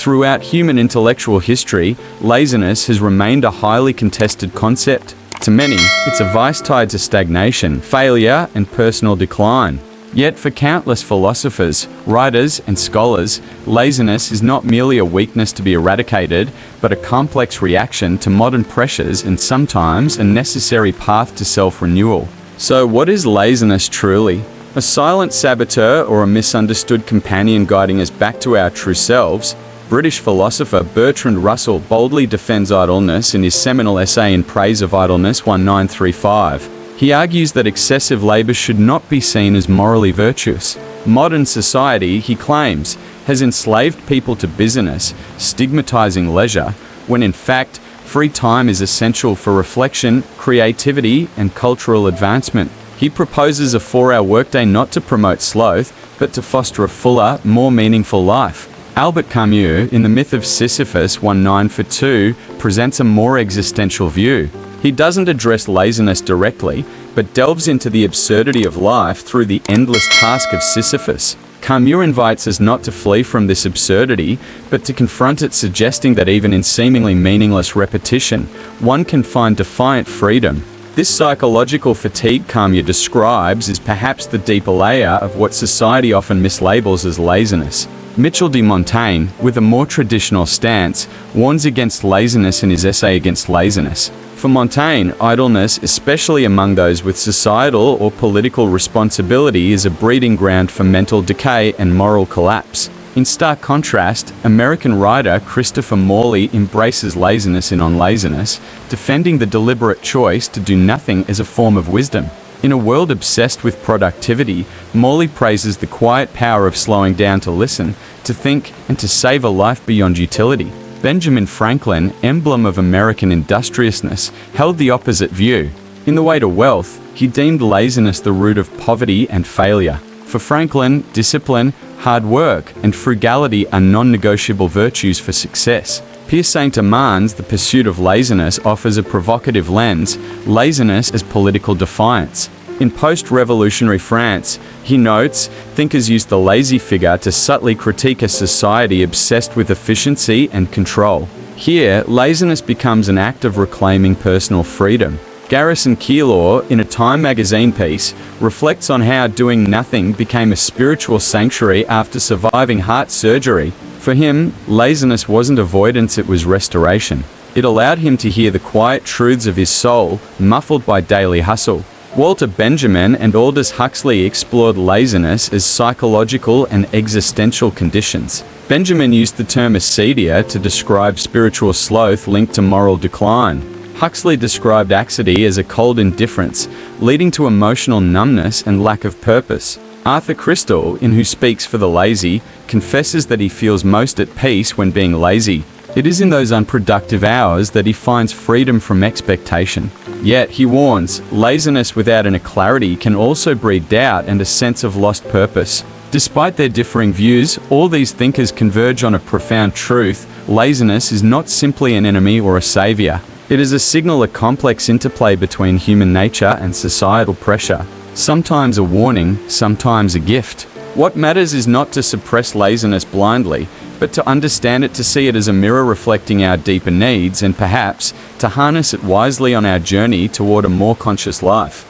Throughout human intellectual history, laziness has remained a highly contested concept. To many, it's a vice tied to stagnation, failure, and personal decline. Yet for countless philosophers, writers, and scholars, laziness is not merely a weakness to be eradicated, but a complex reaction to modern pressures and sometimes a necessary path to self-renewal. So what is laziness truly? A silent saboteur or a misunderstood companion guiding us back to our true selves? British philosopher Bertrand Russell boldly defends idleness in his seminal essay in praise of idleness 1935. He argues that excessive labor should not be seen as morally virtuous. Modern society, he claims, has enslaved people to busyness, stigmatizing leisure, when in fact, free time is essential for reflection, creativity, and cultural advancement. He proposes a 4-hour workday not to promote sloth, but to foster a fuller, more meaningful life. Albert Camus, in The Myth of Sisyphus 1942, presents a more existential view. He doesn't address laziness directly, but delves into the absurdity of life through the endless task of Sisyphus. Camus invites us not to flee from this absurdity, but to confront it, suggesting that even in seemingly meaningless repetition, one can find defiant freedom. This psychological fatigue Camus describes is perhaps the deeper layer of what society often mislabels as laziness. Michel de Montaigne, with a more traditional stance, warns against laziness in his essay Against Laziness. For Montaigne, idleness, especially among those with societal or political responsibility, is a breeding ground for mental decay and moral collapse. In stark contrast, American writer Christopher Morley embraces laziness in On Laziness, defending the deliberate choice to do nothing as a form of wisdom. In a world obsessed with productivity, Morley praises the quiet power of slowing down to listen, to think, and to save a life beyond utility. Benjamin Franklin, emblem of American industriousness, held the opposite view. In The Way to Wealth, he deemed laziness the root of poverty and failure. For Franklin, discipline, hard work, and frugality are non-negotiable virtues for success. Pierre Saint-Amand's The Pursuit of Laziness offers a provocative lens, laziness as political defiance. In post-revolutionary France, he notes, thinkers used the lazy figure to subtly critique a society obsessed with efficiency and control. Here, laziness becomes an act of reclaiming personal freedom. Garrison Keillor, in a Time magazine piece, reflects on how doing nothing became a spiritual sanctuary after surviving heart surgery. For him, laziness wasn't avoidance, it was restoration. It allowed him to hear the quiet truths of his soul, muffled by daily hustle. Walter Benjamin and Aldous Huxley explored laziness as psychological and existential conditions. Benjamin used the term acedia to describe spiritual sloth linked to moral decline. Huxley described laxity as a cold indifference, leading to emotional numbness and lack of purpose. Arthur Crystal, in Who Speaks for the Lazy, confesses that he feels most at peace when being lazy. It is in those unproductive hours that he finds freedom from expectation. Yet, he warns, laziness without inner clarity can also breed doubt and a sense of lost purpose. Despite their differing views, all these thinkers converge on a profound truth: laziness is not simply an enemy or a savior. It is a signal, a complex interplay between human nature and societal pressure. Sometimes a warning, sometimes a gift. What matters is not to suppress laziness blindly, but to understand it, to see it as a mirror reflecting our deeper needs, and perhaps to harness it wisely on our journey toward a more conscious life.